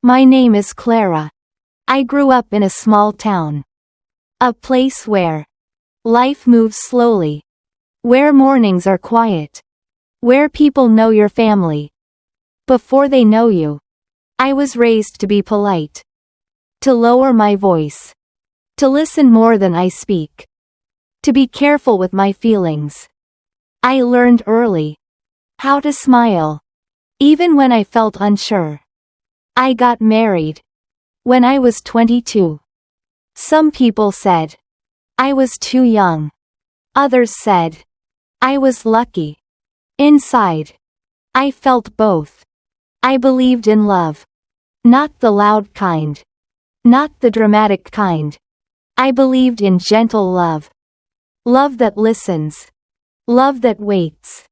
My name is Clara. I grew up in a small town. A place where life moves slowly. Where mornings are quiet. Where people know your family before they know you. I was raised to be polite. To lower my voice. To listen more than I speak. To be careful with my feelings. I learned early how to smile, even when I felt unsure. I got married when I was 22. Some people said I was too young. Others said I was lucky. Inside, I felt both. I believed in love. Not the loud kind. Not the dramatic kind. I believed in gentle love. Love that listens. Love that waits.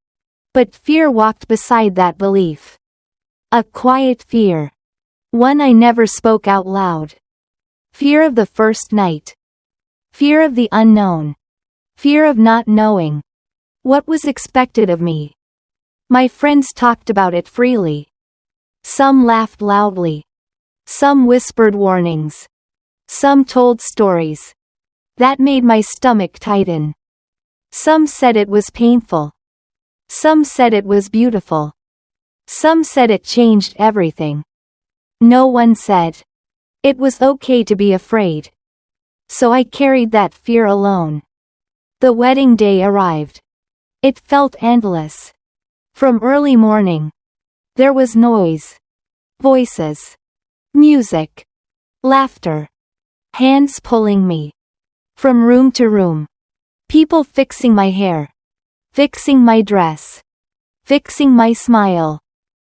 But fear walked beside that belief. A quiet fear. One I never spoke out loud. Fear of the first night. Fear of the unknown. Fear of not knowing what was expected of me. My friends talked about it freely. Some laughed loudly. Some whispered warnings. Some told stories that made my stomach tighten. Some said it was painful. Some said it was beautiful. Some said it changed everything. No one said it was okay to be afraid. So I carried that fear alone. The wedding day arrived. It felt endless. From early morning, there was noise, voices, music, laughter, hands pulling me from room to room. People fixing my hair, fixing my dress, fixing my smile.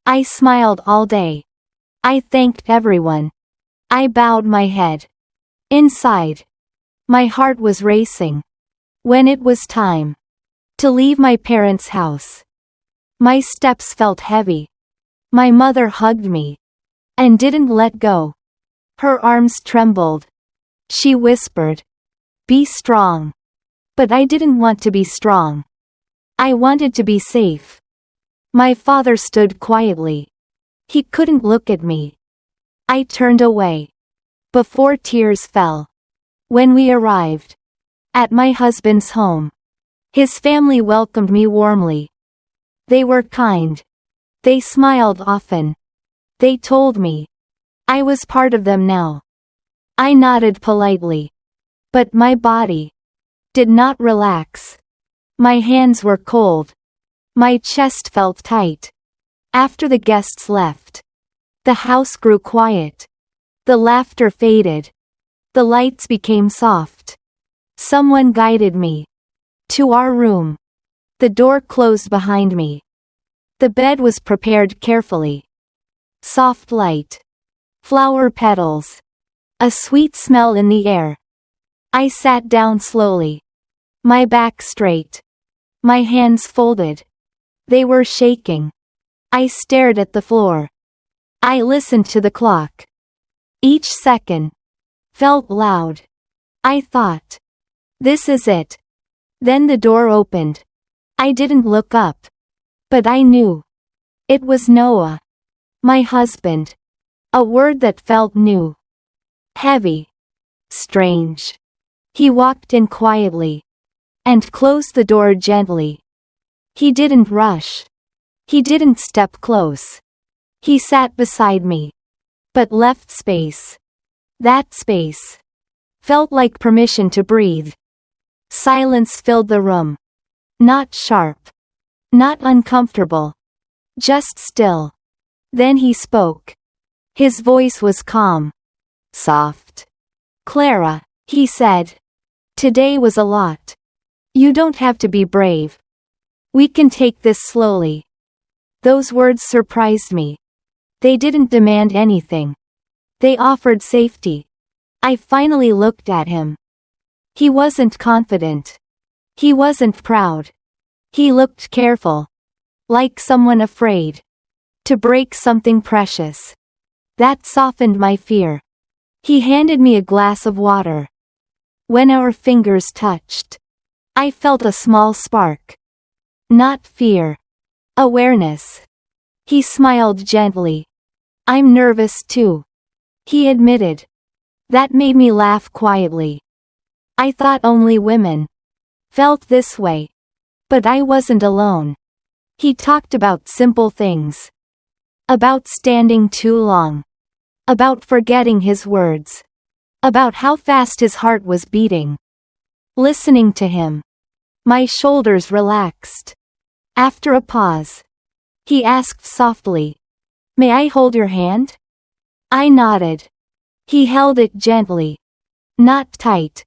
I smiled all day. I thanked everyone. I bowed my head. Inside, my heart was racing. When it was time to leave my parents' house, my steps felt heavy. My mother hugged me and didn't let go. Her arms trembled. She whispered, "Be strong." But I didn't want to be strong. I wanted to be safe. My father stood quietly. He couldn't look at me. I turned away before tears fell. When we arrived at my husband's home, his family welcomed me warmly. They were kind. They smiled often. They told me I was part of them now. I nodded politely. But my body did not relax. My hands were cold. My chest felt tight. After the guests left, the house grew quiet. The laughter faded. The lights became soft. Someone guided me to our room. The door closed behind me. The bed was prepared carefully. Soft light. Flower petals. A sweet smell in the air. I sat down slowly. My back straight. My hands folded. They were shaking. I stared at the floor. I listened to the clock. Each second felt loud. I thought, this is it. Then the door opened. I didn't look up. But I knew. It was Noah. My husband. A word that felt new. Heavy. Strange. He walked in quietly. And closed the door gently. He didn't rush. He didn't step close. He sat beside me. But left space. That space felt like permission to breathe. Silence filled the room. Not sharp. Not uncomfortable. Just still. Then he spoke. His voice was calm. Soft. "Clara," he said. "Today was a lot. You don't have to be brave. We can take this slowly." Those words surprised me. They didn't demand anything. They offered safety. I finally looked at him. He wasn't confident. He wasn't proud. He looked careful. Like someone afraid to break something precious. That softened my fear. He handed me a glass of water. When our fingers touched, I felt a small spark. Not fear. Awareness. He smiled gently. "I'm nervous too." he admitted. That made me laugh quietly. I thought only women felt this way. But I wasn't alone. He talked about simple things. About standing too long. About forgetting his words. About how fast his heart was beating. Listening to him, my shoulders relaxed. After a pause, he asked softly, "May I hold your hand?" I nodded. He held it gently. Not tight.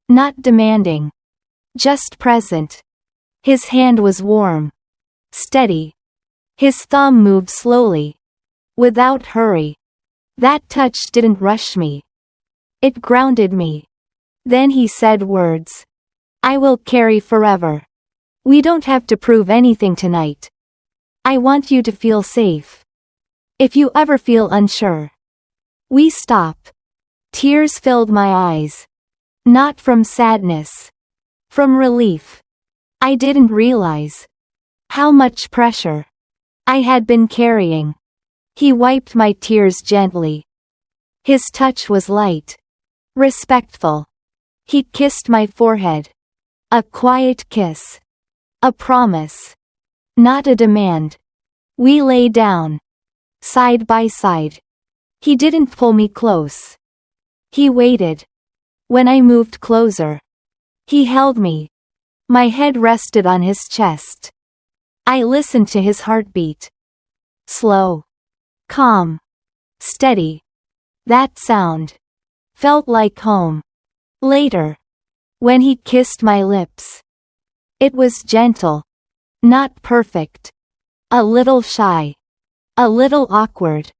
Not demanding. Just present. His hand was warm. Steady. His thumb moved slowly. Without hurry. That touch didn't rush me. It grounded me. Then he said words I will carry forever. We don't have to prove anything tonight. I want you to feel safe. If you ever feel unsure. We stop. Tears filled my eyes. Not from sadness. From relief. I didn't realize how much pressure I had been carrying. He wiped my tears gently. His touch was light. Respectful. He kissed my forehead. A quiet kiss. A promise. Not a demand. We lay down. Side by side. He didn't pull me close. He waited. When I moved closer, he held me. My head rested on his chest. I listened to his heartbeat. Slow. Calm. Steady. That sound felt like home. Later, when he kissed my lips, it was gentle. Not perfect. A little shy. A little awkward.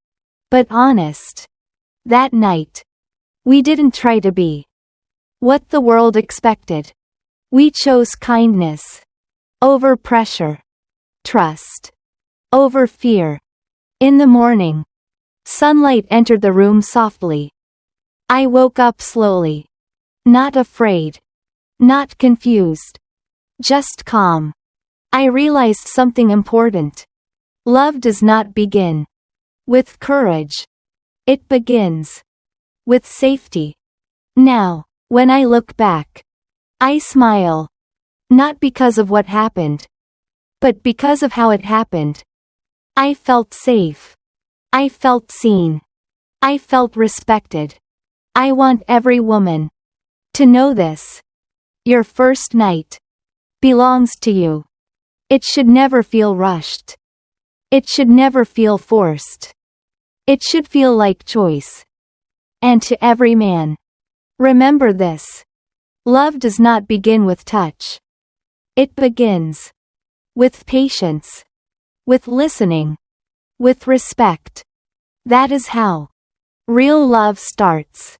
But honest. That night, we didn't try to be what the world expected. We chose kindness over pressure. Trust over fear. In the morning, sunlight entered the room softly. I woke up slowly. Not afraid. Not confused. Just calm. I realized something important. Love does not begin with courage. It begins with safety. Now, when I look back, I smile. Not because of what happened, but because of how it happened. I felt safe. I felt seen. I felt respected. I want every woman to know this. Your first night belongs to you. It should never feel rushed. It should never feel forced. It should feel like choice. And to every man, remember this. Love does not begin with touch. It begins with patience, with listening, with respect. That is how real love starts.